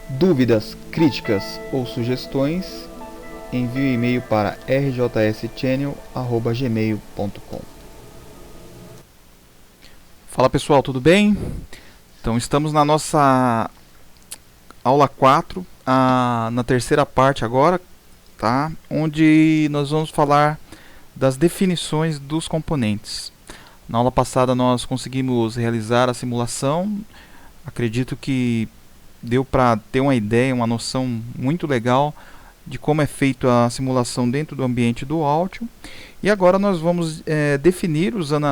Dúvidas, críticas ou sugestões, envie um e-mail para rjschannel@gmail.com. Fala pessoal, tudo bem? Então estamos na nossa aula 4, na terceira parte agora, tá? Onde nós vamos falar das definições dos componentes. Na aula passada nós conseguimos realizar a simulação. Acredito que deu para ter uma ideia, uma noção muito legal de como é feita a simulação dentro do ambiente do áudio. E agora nós vamos definir usando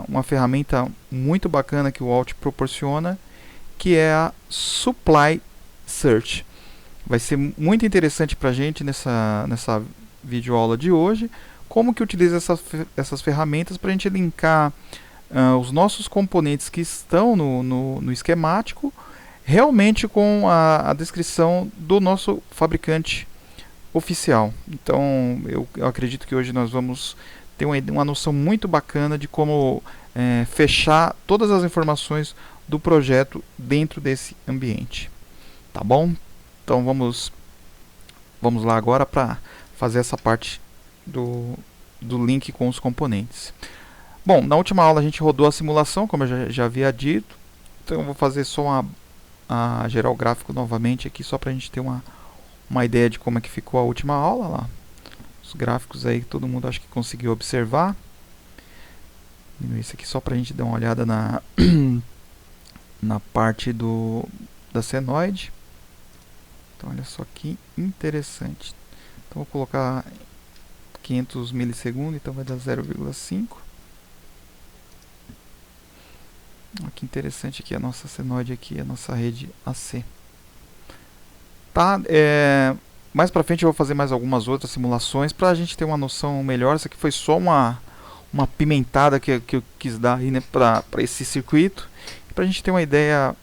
uma ferramenta muito bacana que o Alt proporciona, que é a Supply Search. Vai ser muito interessante para a gente nessa videoaula de hoje, como que utiliza essas ferramentas para a gente linkar os nossos componentes que estão no esquemático realmente com a descrição do nosso fabricante oficial. Então eu acredito que hoje nós vamos ter uma noção muito bacana de como fechar todas as informações do projeto dentro desse ambiente. Tá bom? Então vamos lá agora para fazer essa parte do link com os componentes. Bom, na última aula a gente rodou a simulação, como eu já havia dito. Então eu vou fazer só gerar o gráfico novamente aqui, só para a gente ter uma ideia de como é que ficou a última aula lá. Os gráficos aí que todo mundo acho que conseguiu observar. Isso aqui só para a gente dar uma olhada na parte da senoide. Então olha só que interessante. Então vou colocar 500 milissegundos, então vai dar 0,5. Olha que interessante aqui a nossa senoide aqui, a nossa rede AC. Tá, mais pra frente eu vou fazer mais algumas outras simulações para a gente ter uma noção melhor. Isso aqui foi só uma pimentada que eu quis dar aí, né, para esse circuito, para a gente ter uma ideia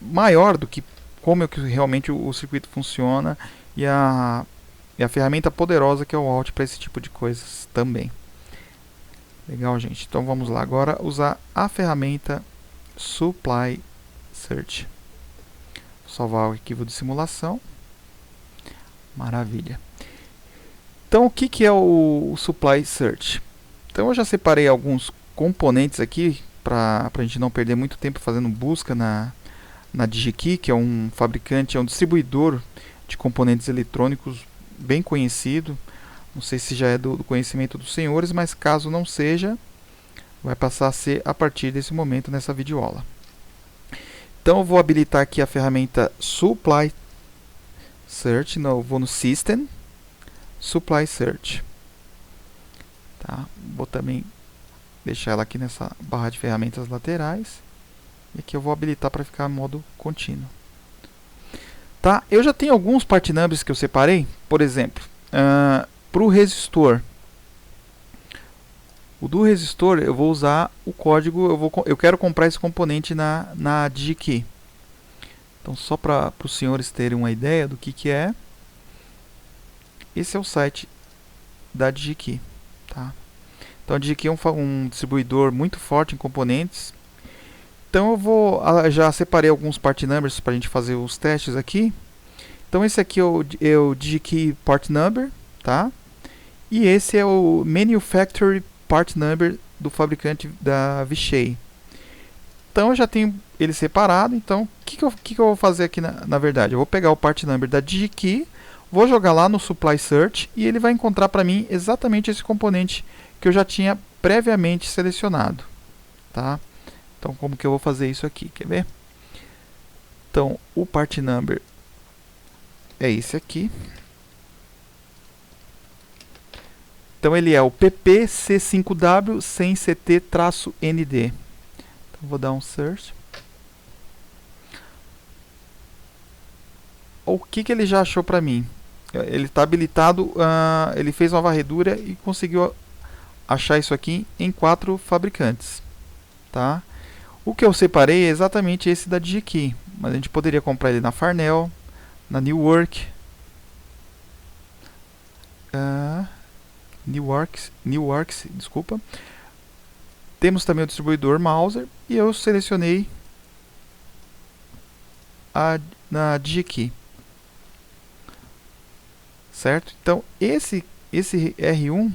maior do que como é que realmente o circuito funciona e a ferramenta poderosa que é o Alt para esse tipo de coisas também. Legal, gente. Então vamos lá agora usar a ferramenta Supply Search. Vou salvar o arquivo de simulação. Maravilha. Então o que é o Supply Search? Então eu já separei alguns componentes aqui para a gente não perder muito tempo fazendo busca na DigiKey, que é um fabricante, é um distribuidor de componentes eletrônicos bem conhecido. Não sei se já é do conhecimento dos senhores, mas caso não seja, vai passar a ser a partir desse momento nessa videoaula. Então eu vou habilitar aqui a ferramenta Supply Search, eu vou no System, Supply Search. Tá? Vou também deixar ela aqui nessa barra de ferramentas laterais. E aqui eu vou habilitar para ficar em modo contínuo. Tá? Eu já tenho alguns part numbers que eu separei, por exemplo, para o resistor. O do resistor eu vou usar o código, eu quero comprar esse componente na DigiKey. Então só para os senhores terem uma ideia do que é, esse é o site da DigiKey. Tá? Então a DigiKey é um distribuidor muito forte em componentes. Então eu já separei alguns part numbers para a gente fazer os testes aqui. Então esse aqui é o DigiKey part number, tá? E esse é o Manufacturer Part Number do fabricante da Vishay. Então eu já tenho ele separado. Então o que eu vou fazer aqui na verdade? Eu vou pegar o Part Number da DigiKey, vou jogar lá no Supply Search e ele vai encontrar para mim exatamente esse componente que eu já tinha previamente selecionado. Tá? Então como que eu vou fazer isso aqui? Quer ver? Então o Part Number é esse aqui. Então ele é o PPC5W sem CT-ND. Então vou dar um search. O que ele já achou para mim? Ele está habilitado, ele fez uma varredura e conseguiu achar isso aqui em 4 fabricantes. Tá? O que eu separei é exatamente esse da DigiKey, mas a gente poderia comprar ele na Farnell, na Newark, desculpa. Temos também o distribuidor Mouser e eu selecionei na DigiKey. Certo? Então, esse R1,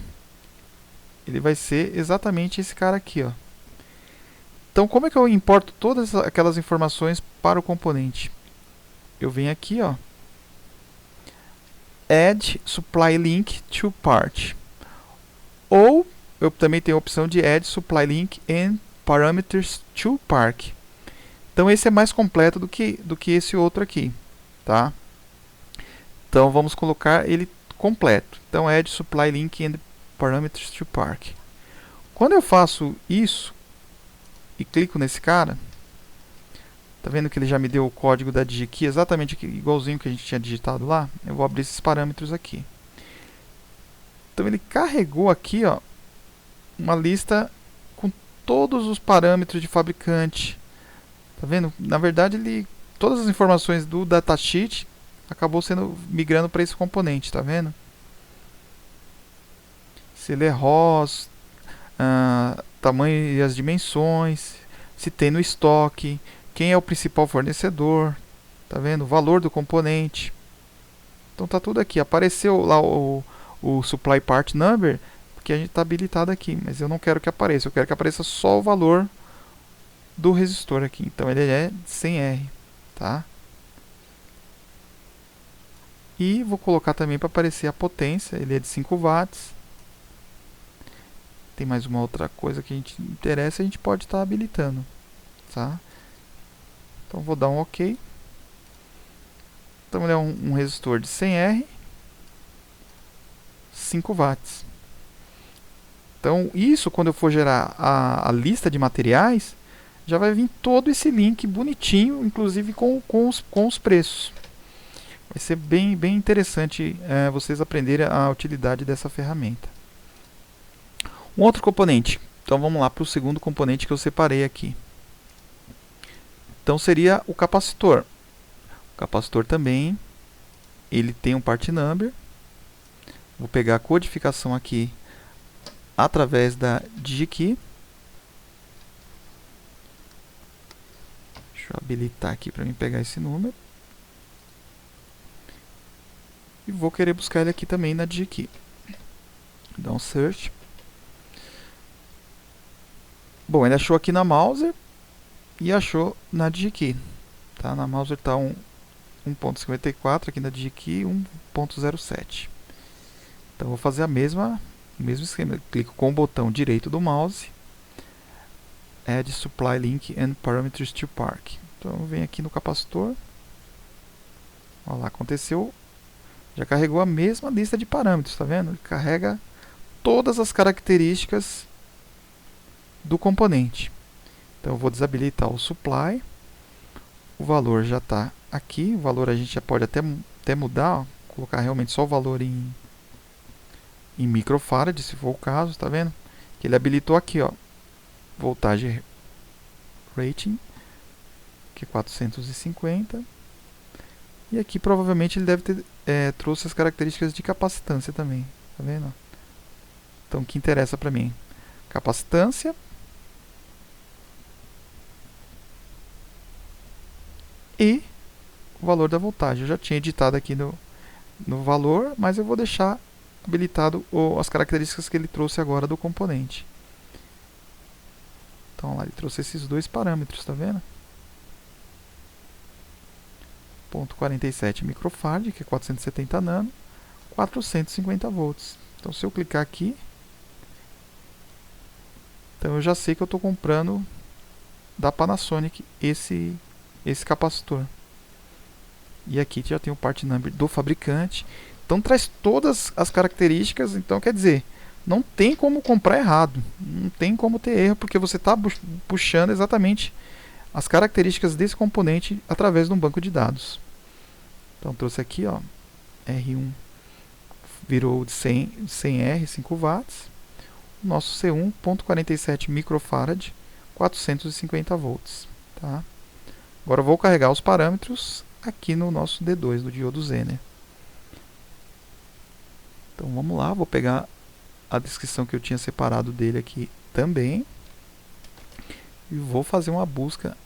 ele vai ser exatamente esse cara aqui, ó. Então, como é que eu importo todas aquelas informações para o componente? Eu venho aqui, ó, Add Supply Link to Part. Ou, eu também tenho a opção de Add Supply Link and Parameters to Park. Então, esse é mais completo do que esse outro aqui, tá? Então, vamos colocar ele completo. Então, Add Supply Link and Parameters to Park. Quando eu faço isso e clico nesse cara, tá vendo que ele já me deu o código da DigiKey exatamente igualzinho que a gente tinha digitado lá? Eu vou abrir esses parâmetros aqui. Então, ele carregou aqui, ó, uma lista com todos os parâmetros de fabricante. Tá vendo? Na verdade, todas as informações do datasheet acabou migrando para esse componente, tá vendo? Se ele é ROS, tamanho e as dimensões, se tem no estoque, quem é o principal fornecedor, tá vendo? O valor do componente. Então tá tudo aqui. Apareceu lá o supply part number, porque a gente está habilitado aqui, mas eu não quero que apareça, eu quero que apareça só o valor do resistor aqui. Então ele é 100R, tá? E vou colocar também para aparecer a potência, ele é de 5 watts. Tem mais uma outra coisa que a gente interessa, a gente pode estar habilitando, tá? Então vou dar um OK. Então ele é um resistor de 100R, 5 watts. Então isso, quando eu for gerar a lista de materiais, já vai vir todo esse link bonitinho, inclusive com os preços. Vai ser bem interessante vocês aprenderem a utilidade dessa ferramenta. Um outro componente. Então vamos lá para o segundo componente que eu separei aqui. Então seria o capacitor. O capacitor também, ele tem um part number. Vou pegar a codificação aqui através da DigiKey. Deixa eu habilitar aqui para mim pegar esse número. E vou querer buscar ele aqui também na DigiKey. Dá um search. Bom, ele achou aqui na Mouser e achou na DigiKey. Tá? Na Mouser está 1.54, aqui na DigiKey 1.07. Então vou fazer o mesmo esquema. Eu clico com o botão direito do mouse, Add Supply Link and Parameters to Park. Então eu venho aqui no capacitor. Olha lá, aconteceu. Já carregou a mesma lista de parâmetros, tá vendo? Ele carrega todas as características do componente. Então eu vou desabilitar o supply. O valor já está aqui. O valor a gente já pode até mudar, ó, colocar realmente só o valor em microfarad, se for o caso, tá vendo? Que ele habilitou aqui, ó, voltagem rating, que é 450. E aqui provavelmente ele deve ter trouxe as características de capacitância também, tá vendo? Então o que interessa para mim? Capacitância e o valor da voltagem. Eu já tinha editado aqui no valor, mas eu vou deixar habilitado as características que ele trouxe agora do componente. Então lá ele trouxe esses dois parâmetros, tá vendo? 0.47 microfarad, que é 470 nano, 450 volts. Então se eu clicar aqui, então eu já sei que eu estou comprando da Panasonic esse capacitor. E aqui já tem o part number do fabricante. Então traz todas as características. Então quer dizer, não tem como comprar errado, não tem como ter erro, porque você está puxando exatamente as características desse componente através de um banco de dados. Então trouxe aqui, ó, R1 virou de 100R, 5 watts. O nosso C1, 0.47 microfarad, 450 volts. Tá? Agora eu vou carregar os parâmetros aqui no nosso D2 do diodo Zener. Então vamos lá, vou pegar a descrição que eu tinha separado dele aqui também e vou fazer uma busca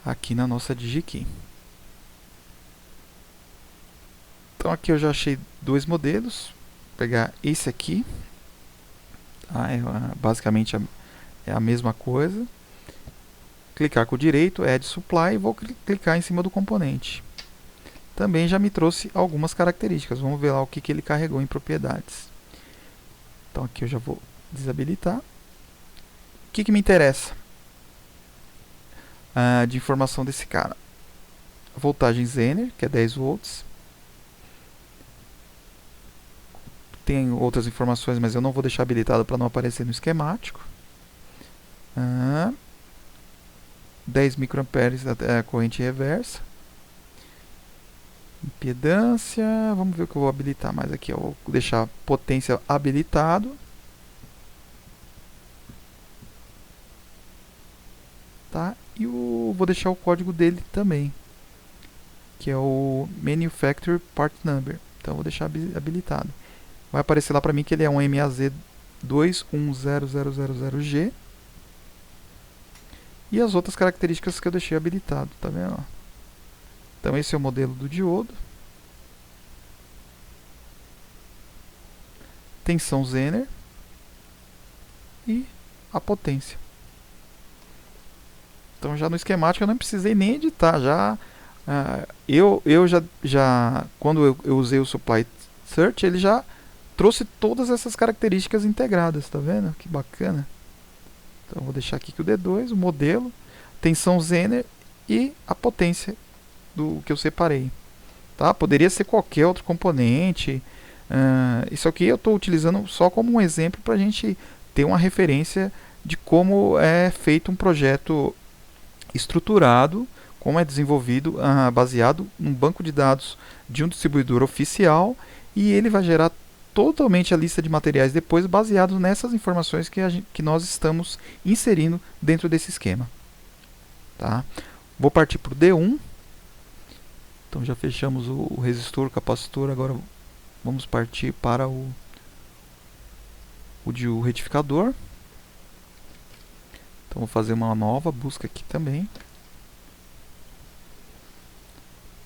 aqui na nossa DigiKey. Então aqui eu já achei dois modelos. Vou pegar esse aqui, tá? Basicamente é a mesma coisa. Clicar com o direito, Add Supply, e vou clicar em cima do componente. Também já me trouxe algumas características. Vamos ver lá o que ele carregou em propriedades. Então aqui eu já vou desabilitar. O que me interessa de informação desse cara? Voltagem Zener, que é 10 volts. Tem outras informações, mas eu não vou deixar habilitado para não aparecer no esquemático. 10 microamperes da corrente reversa. Impedância, vamos ver o que eu vou habilitar mais aqui. Eu vou deixar potência habilitado. Tá? E vou deixar o código dele também, que é o Manufacturer Part Number. Então vou deixar habilitado. Vai aparecer lá para mim que ele é um MAZ21000G. E as outras características que eu deixei habilitado, tá vendo? Então esse é o modelo do diodo. Tensão Zener. E a potência. Então já no esquemático eu não precisei nem editar. Eu já quando eu usei o Supply Search, ele já trouxe todas essas características integradas, tá vendo? Que bacana. Então vou deixar aqui que o D2, o modelo, tensão Zener e a potência do que eu separei. Tá? Poderia ser qualquer outro componente. Isso aqui eu estou utilizando só como um exemplo para a gente ter uma referência de como é feito um projeto estruturado, como é desenvolvido, baseado num banco de dados de um distribuidor oficial, e ele vai gerar totalmente a lista de materiais depois, baseado nessas informações que nós estamos inserindo dentro desse esquema. Tá? Vou partir para o D1. Então já fechamos o resistor, o capacitor. Agora vamos partir para o retificador. Então vou fazer uma nova busca aqui também.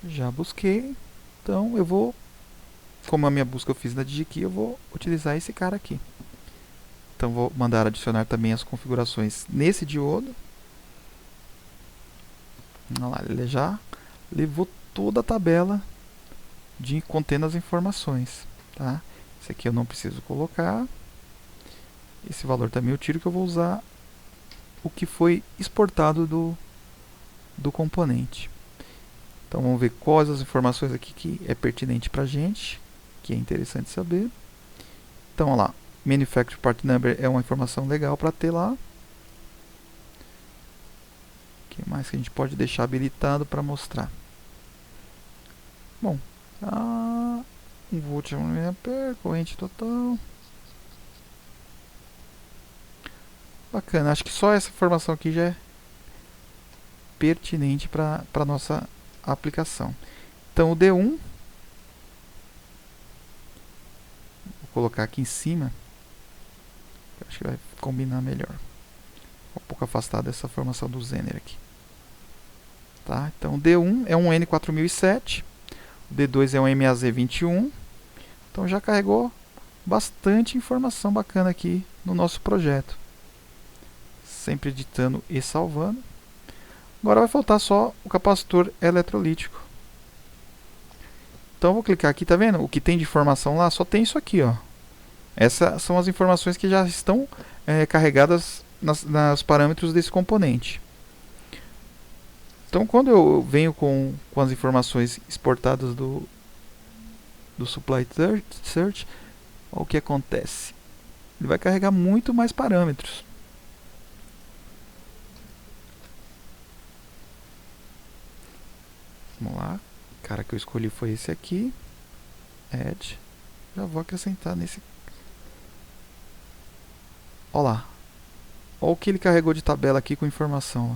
Já busquei. Então eu vou, como a minha busca eu fiz na DigiKey, eu vou utilizar esse cara aqui. Então vou mandar adicionar também as configurações nesse diodo. Olha lá, ele já levou toda a tabela contendo as informações. Tá? Esse aqui eu não preciso colocar. Esse valor também eu tiro, que eu vou usar o que foi exportado do componente. Então vamos ver quais as informações aqui que é pertinente para a gente, que é interessante saber. Então olha lá, Manufacturer Part Number é uma informação legal para ter lá. O que mais que a gente pode deixar habilitado para mostrar? Bom, 1 volt a 1 mA, corrente total. Bacana, acho que só essa informação aqui já é pertinente para a nossa aplicação. Então o D1, vou colocar aqui em cima, acho que vai combinar melhor. Um pouco afastado dessa formação do Zener aqui. Tá? Então o D1 é um N4007, o D2 é um MAZ21. Então já carregou bastante informação bacana aqui no nosso projeto. Sempre editando e salvando. Agora vai faltar só o capacitor eletrolítico. Então eu vou clicar aqui, tá vendo? O que tem de informação lá só tem isso aqui, ó. Essas são as informações que já estão carregadas nos parâmetros desse componente. Então quando eu venho com as informações exportadas do Supply Search, olha o que acontece. Ele vai carregar muito mais parâmetros. Vamos lá, o cara que eu escolhi foi esse aqui, Add. Já vou acrescentar nesse. Olha lá, olha o que ele carregou de tabela aqui com informação. Ó.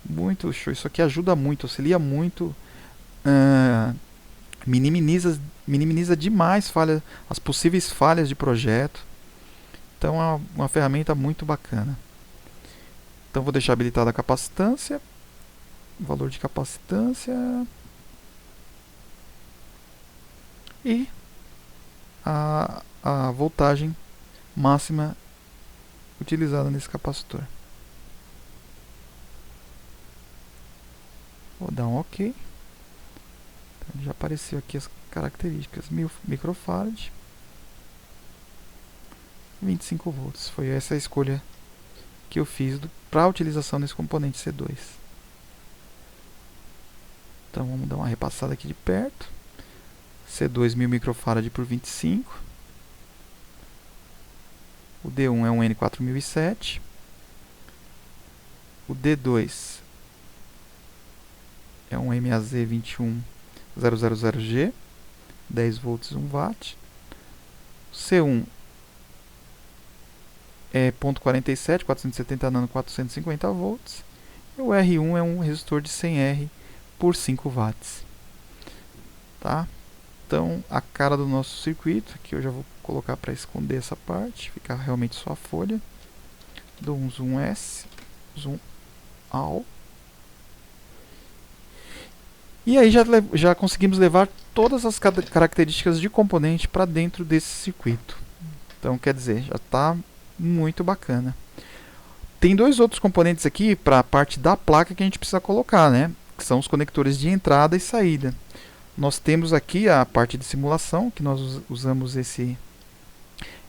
Muito show, isso aqui ajuda muito, auxilia muito, minimiza demais as possíveis falhas de projeto. Então é uma ferramenta muito bacana. Então vou deixar habilitada a capacitância. valor de capacitância e a voltagem máxima utilizada nesse capacitor. Vou dar um OK. Então, já apareceu aqui as características: 1000 microfarad, 25 volts. Foi essa a escolha que eu fiz para a utilização desse componente C2. Então vamos dar uma repassada aqui de perto. C2 1000 microfarad por 25. O D1 é um N4007. O D2 é um MAZ21000G, 10 volts 1 watt. O C1 é 0.47, 470 nano, 450 volts. E o R1 é um resistor de 100R por 5 watts. Tá? Então, a cara do nosso circuito, aqui eu já vou colocar para esconder essa parte, ficar realmente só a folha. Dou um zoom S, zoom AL. E aí já conseguimos levar todas as características de componente para dentro desse circuito. Então, quer dizer, já está muito bacana. Tem dois outros componentes aqui para a parte da placa que a gente precisa colocar, né? Que são os conectores de entrada e saída. Nós temos aqui a parte de simulação, que nós usamos esse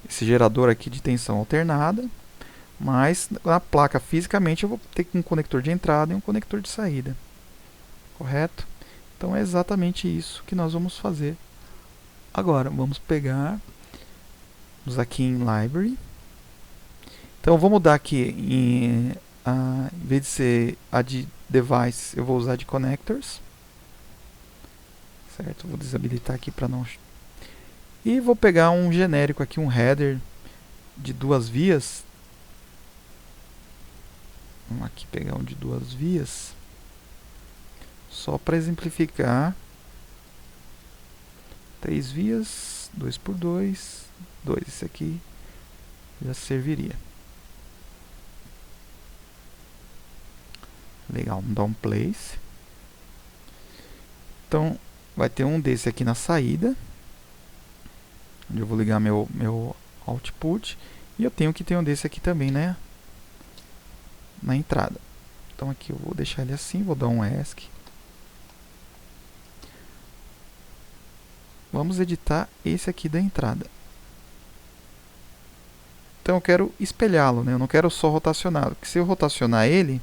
gerador aqui de tensão alternada, mas na placa fisicamente eu vou ter um conector de entrada e um conector de saída, correto? Então é exatamente isso que nós vamos fazer agora. Vamos aqui em Library. Então eu vou mudar aqui, em vez de ser a de Device, eu vou usar de Connectors. Certo? Vou desabilitar aqui para não... E vou pegar um genérico aqui, um header de 2 vias. Vamos aqui pegar um de 2 vias. Só para exemplificar. 3 vias, 2x2, 2. Esse aqui já serviria. Legal, vamos dar um place. Então, vai ter um desse aqui na saída, onde eu vou ligar meu output, e eu tenho que ter um desse aqui também, né, na entrada. Então aqui eu vou deixar ele assim, vou dar um ESC. Vamos editar esse aqui da entrada. Então eu quero espelhá-lo, né, eu não quero só rotacioná-lo, porque se eu rotacionar ele,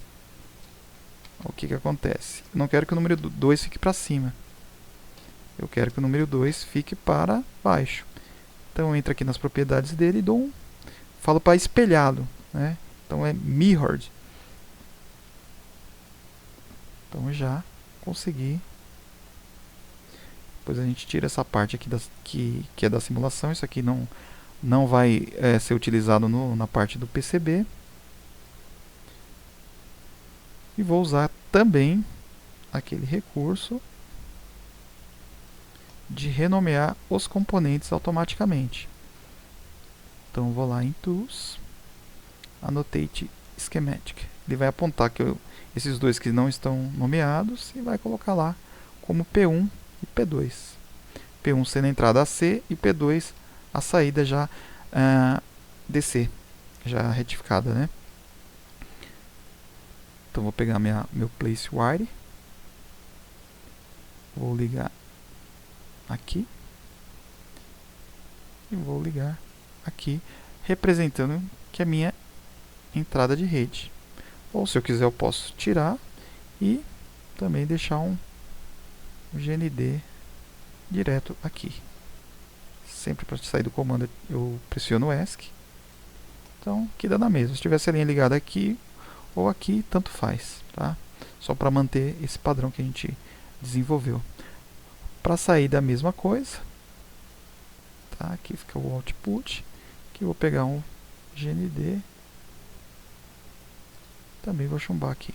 o que acontece? Eu não quero que o número 2 fique para cima. Eu quero que o número 2 fique para baixo. Então eu entro aqui nas propriedades dele e falo para espelhá-lo, né? Então é mirrored. Então eu já consegui. Depois a gente tira essa parte aqui que é da simulação. Isso aqui não vai ser utilizado na parte do PCB. E vou usar também aquele recurso de renomear os componentes automaticamente. Então vou lá em Tools, Annotate Schematic. Ele vai apontar que esses dois que não estão nomeados e vai colocar lá como P1 e P2. P1 sendo a entrada AC e P2 a saída já DC, já retificada, né? Então vou pegar meu place wire, vou ligar aqui e vou ligar aqui, representando que é a minha entrada de rede. Ou se eu quiser eu posso tirar e também deixar um GND direto aqui. Sempre para sair do comando eu pressiono ESC. Então aqui dá na mesma. Se tivesse a linha ligada aqui ou aqui, tanto faz, tá? Só para manter esse padrão que a gente desenvolveu. Para sair da mesma coisa, tá? Aqui fica o output, que eu vou pegar um GND, também vou chumbar aqui.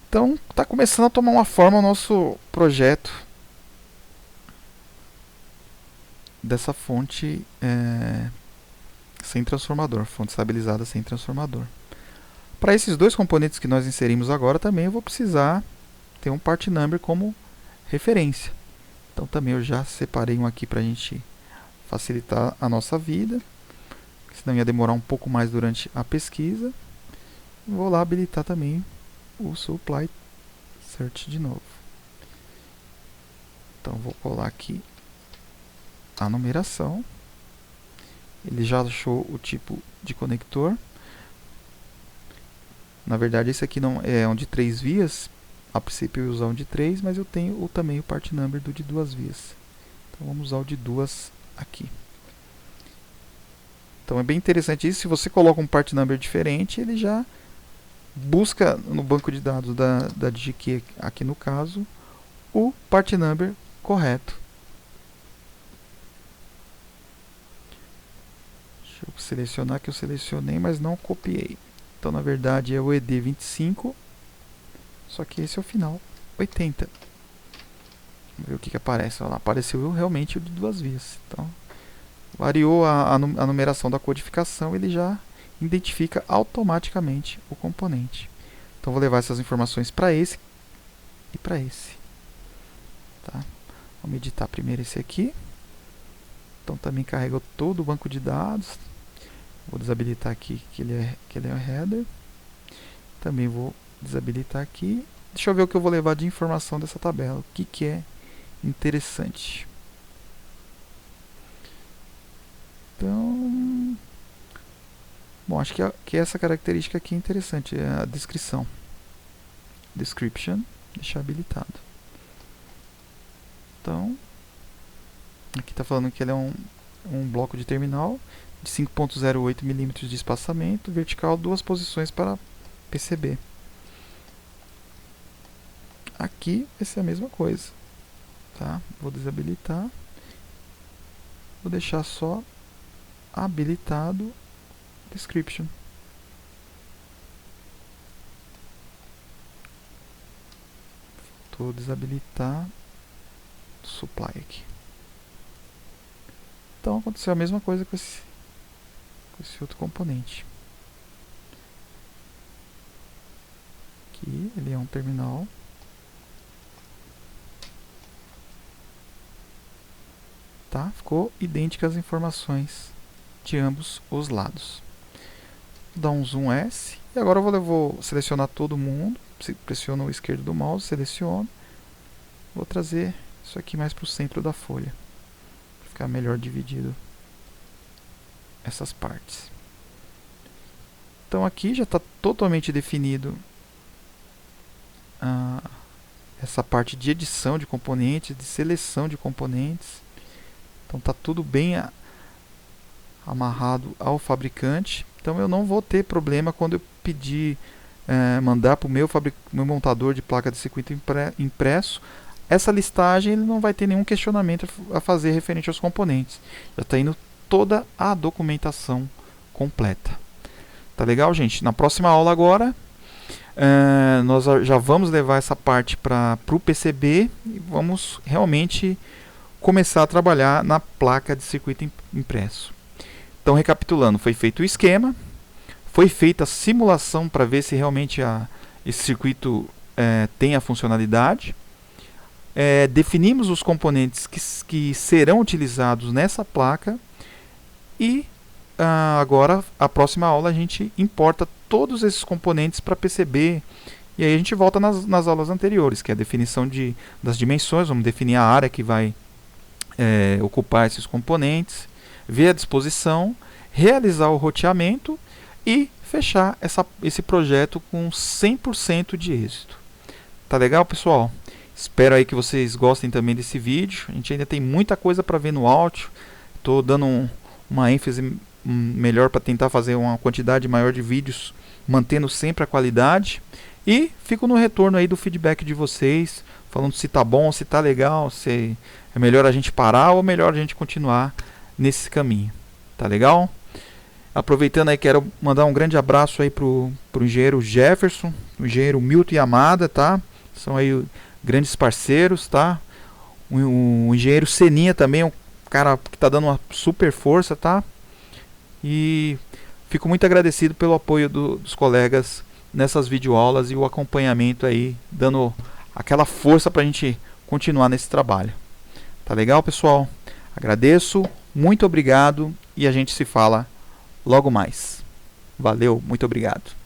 Então está começando a tomar uma forma o nosso projeto dessa fonte sem transformador, fonte estabilizada sem transformador. Para esses dois componentes que nós inserimos agora, também eu vou precisar ter um part number como referência. Então também eu já separei um aqui para a gente facilitar a nossa vida, senão ia demorar um pouco mais durante a pesquisa. Vou lá habilitar também o supply search de novo. Então vou colar aqui a numeração. Ele já achou o tipo de conector. Na verdade esse aqui não é um de 3 vias. A princípio eu ia usar um de 3, mas eu tenho também o part number do de 2 vias. Então vamos usar o de 2 aqui. Então é bem interessante isso. Se você coloca um part number diferente, ele já busca no banco de dados da DigiKey, aqui no caso, o part number correto. Deixa eu selecionar, que eu selecionei, mas não copiei. Então na verdade é o ED25, só que esse é o final, 80. Vamos ver o que aparece. Olha lá, apareceu realmente o de 2 vias. Então variou a numeração da codificação, ele já identifica automaticamente o componente. Então vou levar essas informações para esse e para esse. Tá? Vamos editar primeiro esse aqui. Então também carregou todo o banco de dados. Vou desabilitar aqui que ele é o header. Também vou desabilitar aqui. Deixa eu ver o que eu vou levar de informação dessa tabela. O que é interessante. Então, bom, acho que essa característica aqui é interessante, é a descrição. Description, deixar habilitado. Então, aqui está falando que ele é um bloco de terminal de 5.08 mm de espaçamento, vertical, 2 posições para PCB. Aqui vai ser a mesma coisa. Tá? Vou desabilitar. Vou deixar só habilitado description. Vou desabilitar supply aqui. Então aconteceu a mesma coisa com esse outro componente. Aqui ele é um terminal. Tá? Ficou idêntica as informações de ambos os lados. Vou dar um zoom S. E agora eu vou selecionar todo mundo. Pressiono o esquerdo do mouse, seleciono. Vou trazer isso aqui mais para o centro da folha. Para ficar melhor dividido essas partes. Então aqui já está totalmente definido essa parte de edição de componentes, de seleção de componentes. Então está tudo bem amarrado ao fabricante. Então eu não vou ter problema quando eu pedir mandar para o meu montador de placa de circuito impresso. Essa listagem ele não vai ter nenhum questionamento a fazer referente aos componentes. Já está indo toda a documentação completa. Tá legal, gente? Na próxima aula agora, nós já vamos levar essa parte para o PCB e vamos realmente começar a trabalhar na placa de circuito impresso. Então, recapitulando, foi feito o esquema, foi feita a simulação para ver se realmente esse circuito tem a funcionalidade. Definimos os componentes que serão utilizados nessa placa e agora, a próxima aula, a gente importa todos esses componentes para PCB e aí a gente volta nas aulas anteriores, que é a definição das dimensões. Vamos definir a área que vai ocupar esses componentes, ver a disposição, realizar o roteamento e fechar esse projeto com 100% de êxito. Tá legal, pessoal? Espero aí que vocês gostem também desse vídeo. A gente ainda tem muita coisa para ver no áudio. Estou dando uma ênfase melhor para tentar fazer uma quantidade maior de vídeos, mantendo sempre a qualidade. E fico no retorno aí do feedback de vocês, falando se tá bom, se tá legal, se é melhor a gente parar ou melhor a gente continuar nesse caminho. Tá legal? Aproveitando aí, quero mandar um grande abraço aí pro engenheiro Jefferson, o engenheiro Milton Yamada, tá? São aí grandes parceiros, tá? O engenheiro Seninha também, um cara que tá dando uma super força, tá? E fico muito agradecido pelo apoio dos colegas nessas videoaulas e o acompanhamento aí, dando aquela força para a gente continuar nesse trabalho. Tá legal, pessoal? Agradeço, muito obrigado e a gente se fala logo mais. Valeu, muito obrigado.